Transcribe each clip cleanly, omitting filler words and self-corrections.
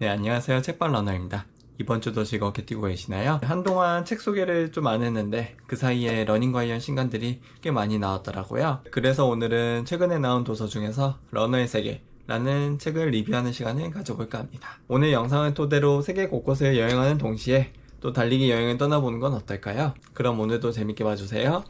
네, 안녕하세요. 책방 러너입니다. 이번 주도 즐겁게 뛰고 계시나요? 한동안 책 소개를 좀 안 했는데 그 사이에 러닝 관련 신간들이 꽤 많이 나왔더라고요. 그래서 오늘은 최근에 나온 도서 중에서 러너의 세계 라는 책을 리뷰하는 시간을 가져볼까 합니다. 오늘 영상을 토대로 세계 곳곳을 여행하는 동시에 또 달리기 여행을 떠나보는 건 어떨까요? 그럼 오늘도 재밌게 봐주세요.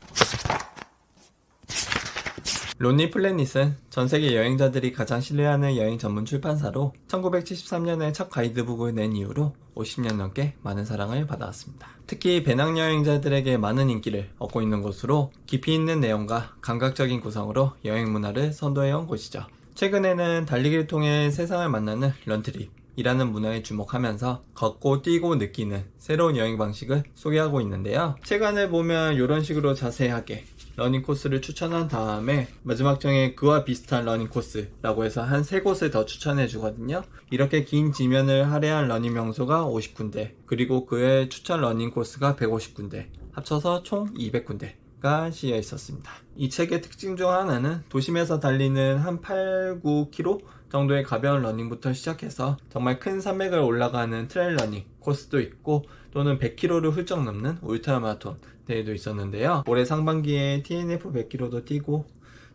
론리 플래닛은 전세계 여행자들이 가장 신뢰하는 여행 전문 출판사로 1973년에 첫 가이드북을 낸 이후로 50년 넘게 많은 사랑을 받아왔습니다. 특히 배낭여행자들에게 많은 인기를 얻고 있는 곳으로 깊이 있는 내용과 감각적인 구성으로 여행 문화를 선도해온 곳이죠. 최근에는 달리기를 통해 세상을 만나는 런트립 이라는 문화에 주목하면서 걷고 뛰고 느끼는 새로운 여행 방식을 소개하고 있는데요. 책안을 보면 이런 식으로 자세하게 러닝 코스를 추천한 다음에 마지막 장에 그와 비슷한 러닝 코스라고 해서 한 3곳을 더 추천해 주거든요. 이렇게 긴 지면을 할애한 러닝 명소가 50군데, 그리고 그의 추천 러닝 코스가 150군데, 합쳐서 총 200군데가 씌여 있었습니다. 이 책의 특징 중 하나는 도심에서 달리는 한 8, 9km 정도의 가벼운 러닝부터 시작해서 정말 큰 산맥을 올라가는 트레일 러닝 코스도 있고, 또는 100km를 훌쩍 넘는 울트라 마라톤 대회도 있었는데요. 올해 상반기에 TNF 100km도 뛰고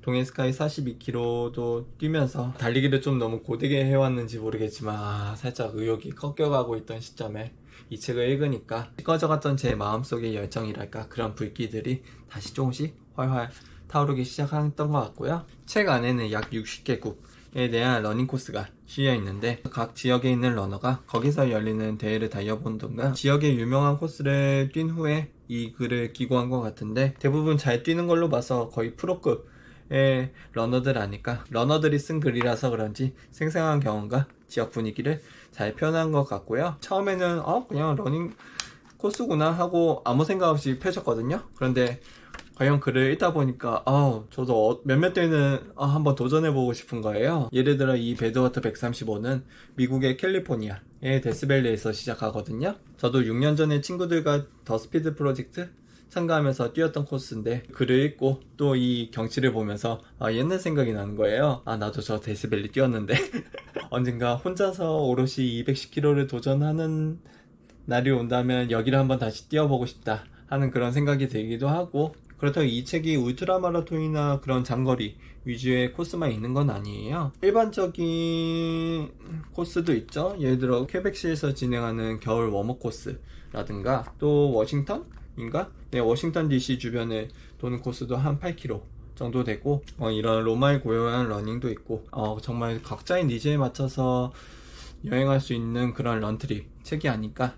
동해스카이 42km도 뛰면서 달리기를 좀 너무 고되게 해왔는지 모르겠지만 살짝 의욕이 꺾여가고 있던 시점에 이 책을 읽으니까 꺼져갔던 제 마음속의 열정이랄까, 그런 불길들이 다시 조금씩 활활 타오르기 시작했던 것 같고요. 책 안에는 약 60개국에 대한 러닝 코스가 씌여 있는데 각 지역에 있는 러너가 거기서 열리는 대회를 달려본던가 지역의 유명한 코스를 뛴 후에 이 글을 기고한 것 같은데, 대부분 잘 뛰는 걸로 봐서 거의 프로급의 러너들 아닐까, 러너들이 쓴 글이라서 그런지 생생한 경험과 지역 분위기를 잘 표현한 것 같고요. 처음에는 그냥 러닝 코스구나 하고 아무 생각 없이 펴졌거든요. 그런데 과연 글을 읽다 보니까 저도 몇몇 때는 한번 도전해보고 싶은 거예요. 예를 들어 이 배드워터 135는 미국의 캘리포니아의 데스밸리에서 시작하거든요. 저도 6년 전에 친구들과 더 스피드 프로젝트 참가하면서 뛰었던 코스인데, 글을 읽고 또 이 경치를 보면서 옛날 생각이 나는 거예요. 나도 저 데스밸리 뛰었는데 언젠가 혼자서 오롯이 210km를 도전하는 날이 온다면 여기를 한번 다시 뛰어보고 싶다 하는 그런 생각이 들기도 하고, 그렇다고 이 책이 울트라 마라톤이나 그런 장거리 위주의 코스만 있는 건 아니에요. 일반적인 코스도 있죠. 예를 들어 퀘벡시에서 진행하는 겨울 웜업 코스라든가, 또 워싱턴인가? 네, 워싱턴 DC 주변에 도는 코스도 한 8km 정도 되고, 이런 로마의 고요한 러닝도 있고, 정말 각자의 니즈에 맞춰서 여행할 수 있는 그런 런트립 책이 아닐까.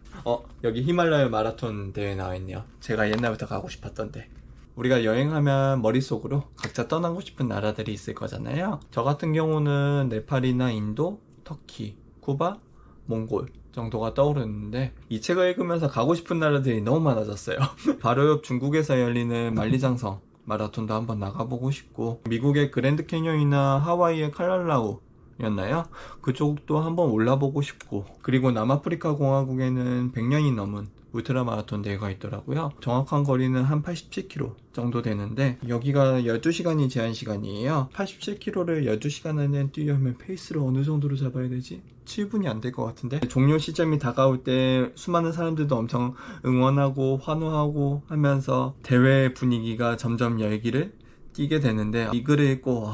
여기 히말라야 마라톤 대회 나와있네요. 제가 옛날부터 가고 싶었던데. 우리가 여행하면 머릿속으로 각자 떠나고 싶은 나라들이 있을 거잖아요. 저 같은 경우는 네팔이나 인도, 터키, 쿠바, 몽골 정도가 떠오르는데, 이 책을 읽으면서 가고 싶은 나라들이 너무 많아졌어요. 바로 옆 중국에서 열리는 만리장성 마라톤도 한번 나가보고 싶고, 미국의 그랜드 캐니언이나 하와이의 칼랄라우 였나요? 그쪽도 한번 올라보고 싶고, 그리고 남아프리카 공화국에는 100년이 넘은 울트라 마라톤 대회가 있더라고요. 정확한 거리는 한 87km 정도 되는데 여기가 12시간이 제한 시간이에요. 87km를 12시간 안에 뛰려면 페이스를 어느 정도로 잡아야 되지? 7분이 안 될 것 같은데, 종료 시점이 다가올 때 수많은 사람들도 엄청 응원하고 환호하고 하면서 대회 분위기가 점점 열기를 띠게 되는데, 이 글을 읽고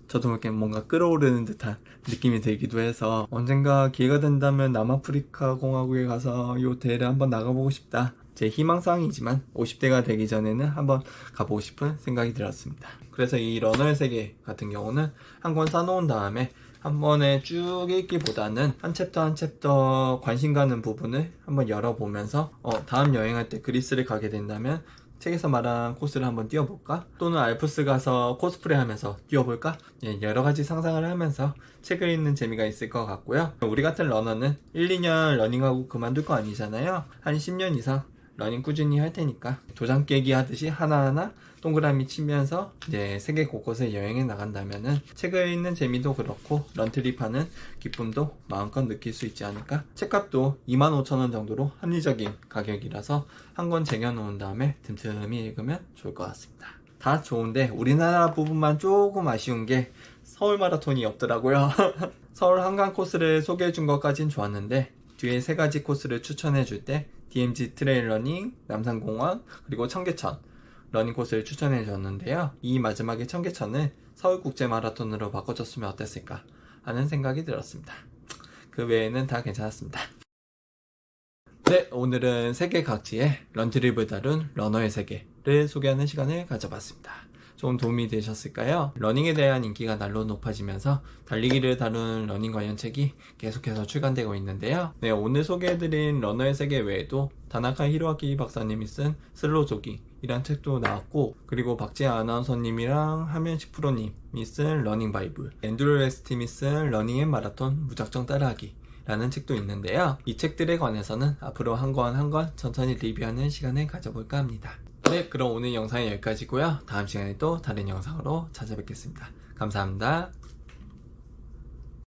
저도 이렇게 뭔가 끌어오르는 듯한 느낌이 들기도 해서 언젠가 기회가 된다면 남아프리카 공화국에 가서 이 대회를 한번 나가보고 싶다. 제 희망사항이지만 50대가 되기 전에는 한번 가보고 싶은 생각이 들었습니다. 그래서 이 러너의 세계 같은 경우는 한 권 사놓은 다음에 한 번에 쭉 읽기보다는 한 챕터 한 챕터 관심 가는 부분을 한번 열어보면서 다음 여행할 때 그리스를 가게 된다면 책에서 말한 코스를 한번 뛰어볼까? 또는 알프스 가서 코스프레 하면서 뛰어볼까? 여러가지 상상을 하면서 책을 읽는 재미가 있을 것 같고요. 우리 같은 러너는 1, 2년 러닝하고 그만둘 거 아니잖아요. 한 10년 이상 러닝 꾸준히 할 테니까 도장 깨기 하듯이 하나하나 동그라미 치면서 이제 세계 곳곳에 여행에 나간다면은 책을 읽는 재미도 그렇고 런트립하는 기쁨도 마음껏 느낄 수 있지 않을까? 책값도 25,000원 정도로 합리적인 가격이라서 한 권 쟁여놓은 다음에 틈틈이 읽으면 좋을 것 같습니다. 다 좋은데 우리나라 부분만 조금 아쉬운 게 서울 마라톤이 없더라고요. 서울 한강 코스를 소개해준 것까진 좋았는데 뒤에 3가지 코스를 추천해줄 때 DMZ 트레일 러닝, 남산공원, 그리고 청계천 러닝 코스를 추천해줬는데요. 이 마지막에 청계천을 서울국제마라톤으로 바꿔줬으면 어땠을까 하는 생각이 들었습니다. 그 외에는 다 괜찮았습니다. 네, 오늘은 세계 각지의 런트립을 다룬 러너의 세계를 소개하는 시간을 가져봤습니다. 좀 도움이 되셨을까요? 러닝에 대한 인기가 날로 높아지면서 달리기를 다룬 러닝 관련 책이 계속해서 출간되고 있는데요. 네, 오늘 소개해드린 러너의 세계 외에도 다나카 히로아키 박사님이 쓴 슬로우 조깅 이란 책도 나왔고, 그리고 박지아 아나운서님이랑 하면식 프로님이 쓴 러닝 바이블, 앤드루 레스팀이 쓴 러닝 앤 마라톤 무작정 따라하기 라는 책도 있는데요. 이 책들에 관해서는 앞으로 한 권 한 권 천천히 리뷰하는 시간을 가져볼까 합니다. 네, 그럼 오늘 영상은 여기까지고요. 다음 시간에 또 다른 영상으로 찾아뵙겠습니다. 감사합니다.